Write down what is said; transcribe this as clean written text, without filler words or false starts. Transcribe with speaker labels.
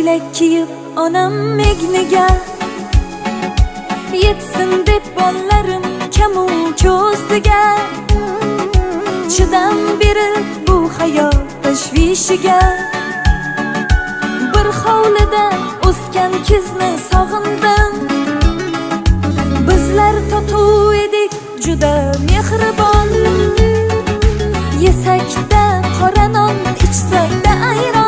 Speaker 1: ko'ylak kiyib onam megniga yetsin deb bolalarim kamu cho'zdiga chidam berib bu hayot tashvishiga bir hovlida o'sgan kizni sog'indim bizlar totuv edik juda mehribon yesakda qora non ichsakda ayron